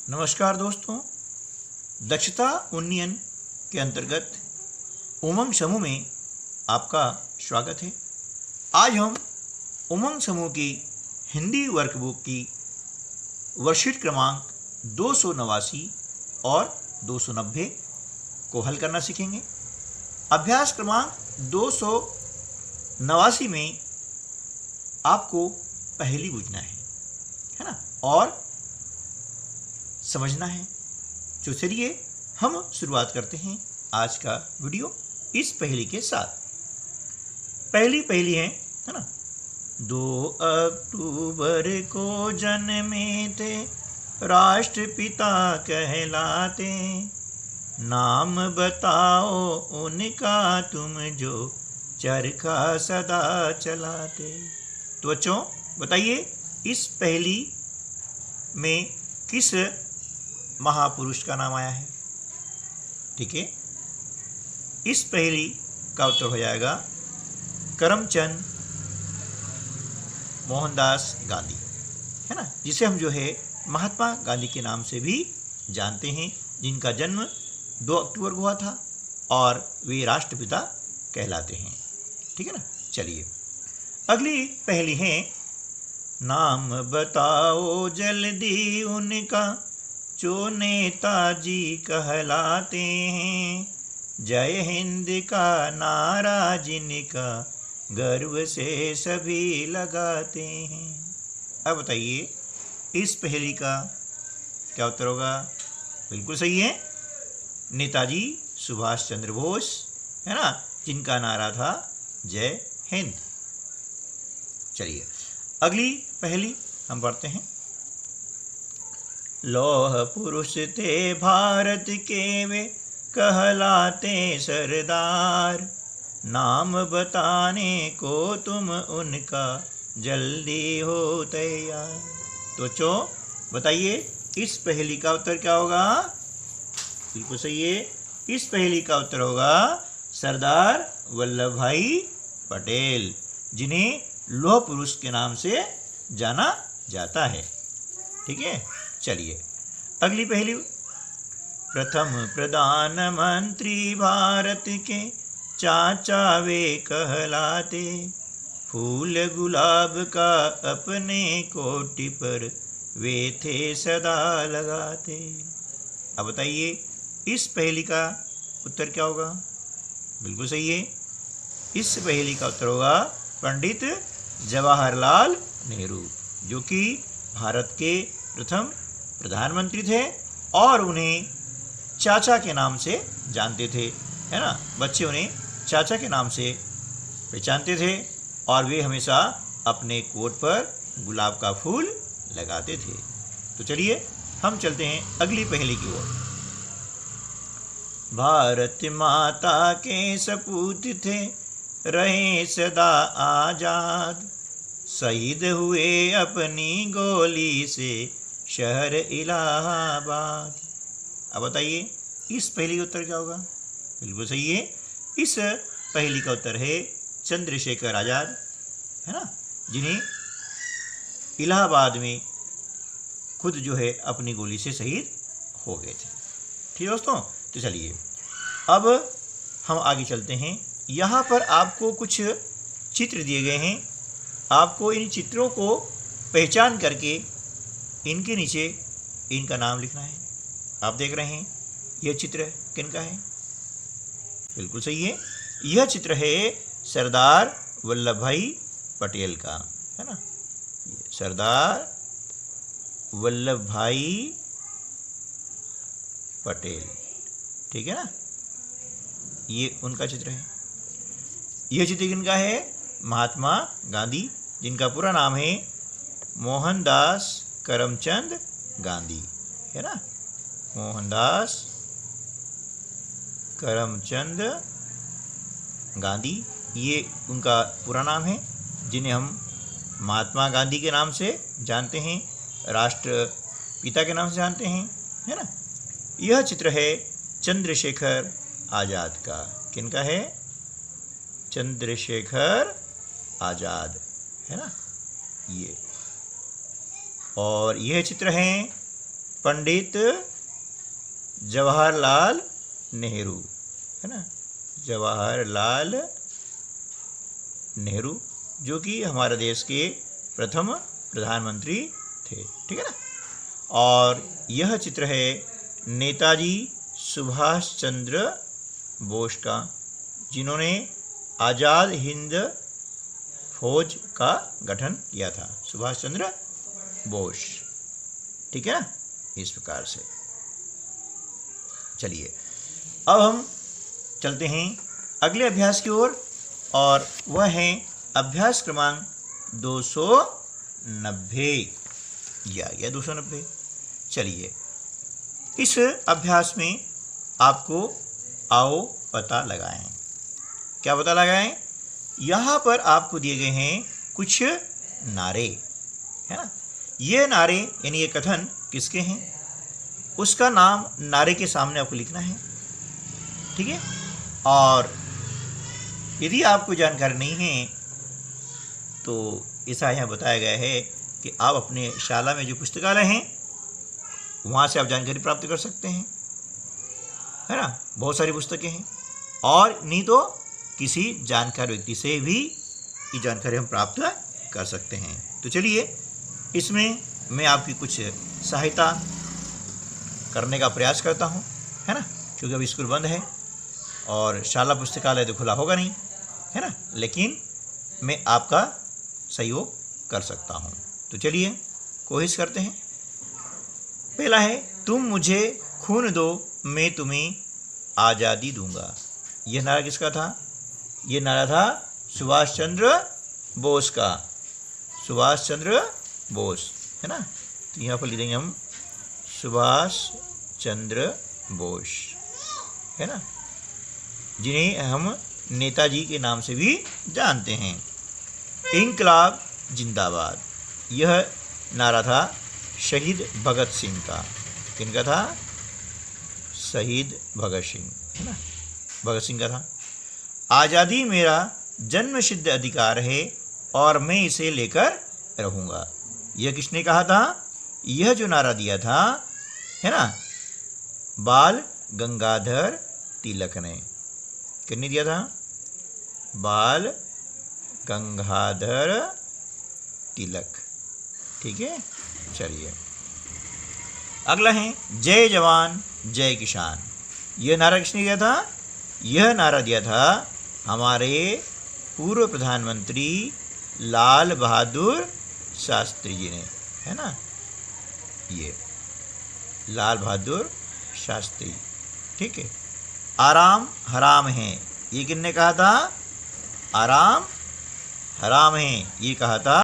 नमस्कार दोस्तों, दक्षता उन्नयन के अंतर्गत उमंग समूह में आपका स्वागत है। आज हम उमंग समूह की हिंदी वर्कबुक की वर्कशीट क्रमांक 289 और 290 को हल करना सीखेंगे। अभ्यास क्रमांक 289 में आपको पहेली बुझना है ना, और समझना है। तो चलिए हम शुरुआत करते हैं आज का वीडियो इस पहेली के साथ। पहली है ना। 2 अक्टूबर को जन्मे थे, राष्ट्रपिता कहलाते, नाम बताओ उनका तुम जो चरखा सदा चलाते। तो बच्चों बताइए, इस पहेली में किस महापुरुष का नाम आया है? ठीक है, इस पहेली का उत्तर हो जाएगा करमचंद मोहनदास गांधी, है ना, जिसे हम जो है महात्मा गांधी के नाम से भी जानते हैं, जिनका जन्म 2 अक्टूबर को हुआ था और वे राष्ट्रपिता कहलाते हैं। ठीक है ना। चलिए अगली पहेली है, नाम बताओ जल्दी उनका जो नेताजी कहलाते हैं, जय हिंद का नारा जिनका गर्व से सभी लगाते हैं। अब बताइए, इस पहेली का क्या उत्तर होगा? बिल्कुल सही है, नेताजी सुभाष चंद्र बोस, है ना, जिनका नारा था जय हिंद। चलिए अगली पहेली हम पढ़ते हैं। लौह पुरुष थे भारत के वे कहलाते सरदार, नाम बताने को तुम उनका जल्दी हो तैयार। तो बच्चों बताइए, इस पहेली का उत्तर क्या होगा? बिल्कुल सही है, इस पहेली का उत्तर होगा सरदार वल्लभ भाई पटेल, जिन्हें लौह पुरुष के नाम से जाना जाता है। ठीक है। चलिए अगली पहेली, प्रथम प्रधानमंत्री भारत के चाचा वे कहलाते, फूल गुलाब का अपने कोटि पर वे थे सदा लगाते। अब बताइए, इस पहेली का उत्तर क्या होगा? बिल्कुल सही है, इस पहेली का उत्तर होगा पंडित जवाहरलाल नेहरू, जो कि भारत के प्रथम प्रधानमंत्री थे और उन्हें चाचा के नाम से जानते थे, है ना। बच्चे उन्हें चाचा के नाम से पहचानते थे और वे हमेशा अपने कोट पर गुलाब का फूल लगाते थे। तो चलिए हम चलते हैं अगली पहेली की ओर। भारत माता के सपूत थे, रहे सदा आजाद, शहीद हुए अपनी गोली से शहर इलाहाबाद। अब बताइए, इस पहेली का उत्तर क्या होगा? बिल्कुल सही है, इस पहेली का उत्तर है चंद्रशेखर आजाद, है ना, जिन्हें इलाहाबाद में खुद जो है अपनी गोली से शहीद हो गए थे। ठीक दोस्तों, तो चलिए अब हम आगे चलते हैं। यहाँ पर आपको कुछ चित्र दिए गए हैं, आपको इन चित्रों को पहचान करके इनके नीचे इनका नाम लिखना है। आप देख रहे हैं यह चित्र किनका है? बिल्कुल सही है, यह चित्र है सरदार वल्लभ भाई पटेल का, है ना, सरदार वल्लभ भाई पटेल। ठीक है ना, ये उनका चित्र है। यह चित्र किनका है? महात्मा गांधी, जिनका पूरा नाम है मोहनदास करमचंद गांधी, है ना, मोहनदास करमचंद गांधी, ये उनका पूरा नाम है, जिन्हें हम महात्मा गांधी के नाम से जानते हैं, राष्ट्रपिता के नाम से जानते हैं, है ना। यह चित्र है चंद्रशेखर आजाद का। किनका है? चंद्रशेखर आजाद, है ना ये। और यह चित्र हैं पंडित जवाहरलाल नेहरू, है ना, जवाहरलाल नेहरू, जो कि हमारे देश के प्रथम प्रधानमंत्री थे। ठीक है ना। और यह चित्र है नेताजी सुभाष चंद्र बोस का, जिन्होंने आज़ाद हिंद फौज का गठन किया था, सुभाष चंद्र बोस। ठीक है ना, इस प्रकार से। चलिए अब हम चलते हैं अगले अभ्यास की ओर, और वह है अभ्यास क्रमांक 290। यह आ गया 290। चलिए इस अभ्यास में आपको आओ पता लगाएं। क्या पता लगाएं? यहाँ पर आपको दिए गए हैं कुछ नारे, है ना। ये नारे यानी ये कथन किसके हैं, उसका नाम नारे के सामने आपको लिखना है। ठीक है। और यदि आपको जानकारी नहीं है तो ऐसा यहाँ बताया गया है कि आप अपने शाला में जो पुस्तकालय हैं वहाँ से आप जानकारी प्राप्त कर सकते हैं, है ना। बहुत सारी पुस्तकें हैं, और नहीं तो किसी जानकार व्यक्ति से भी ये जानकारी हम प्राप्त कर सकते हैं। तो चलिए इसमें मैं आपकी कुछ सहायता करने का प्रयास करता हूँ, है ना, क्योंकि अभी स्कूल बंद है और शाला पुस्तकालय तो खुला होगा नहीं, है ना, लेकिन मैं आपका सहयोग कर सकता हूँ। तो चलिए कोशिश करते हैं। पहला है, तुम मुझे खून दो मैं तुम्हें आज़ादी दूंगा। यह नारा किसका था? ये नारा था सुभाष चंद्र बोस का, सुभाष चंद्र बोस, है ना। तो यहाँ पर लिख देंगे हम सुभाष चंद्र बोस, है ना, जिन्हें हम नेताजी के नाम से भी जानते हैं। इंकलाब जिंदाबाद, यह नारा था शहीद भगत सिंह का। किनका था? शहीद भगत सिंह, है ना, भगत सिंह का था। आज़ादी मेरा जन्मसिद्ध अधिकार है और मैं इसे लेकर रहूँगा। यह किसने कहा था? यह जो नारा दिया था, है ना, बाल गंगाधर तिलक ने। किसने दिया था? बाल गंगाधर तिलक। ठीक है। चलिए अगला है जय जवान जय किसान। यह नारा किसने दिया था? यह नारा दिया था हमारे पूर्व प्रधानमंत्री लाल बहादुर शास्त्री जी ने, है ना, ये लाल बहादुर शास्त्री। ठीक है। आराम हराम है, ये किसने कहा था? आराम हराम है, ये कहा था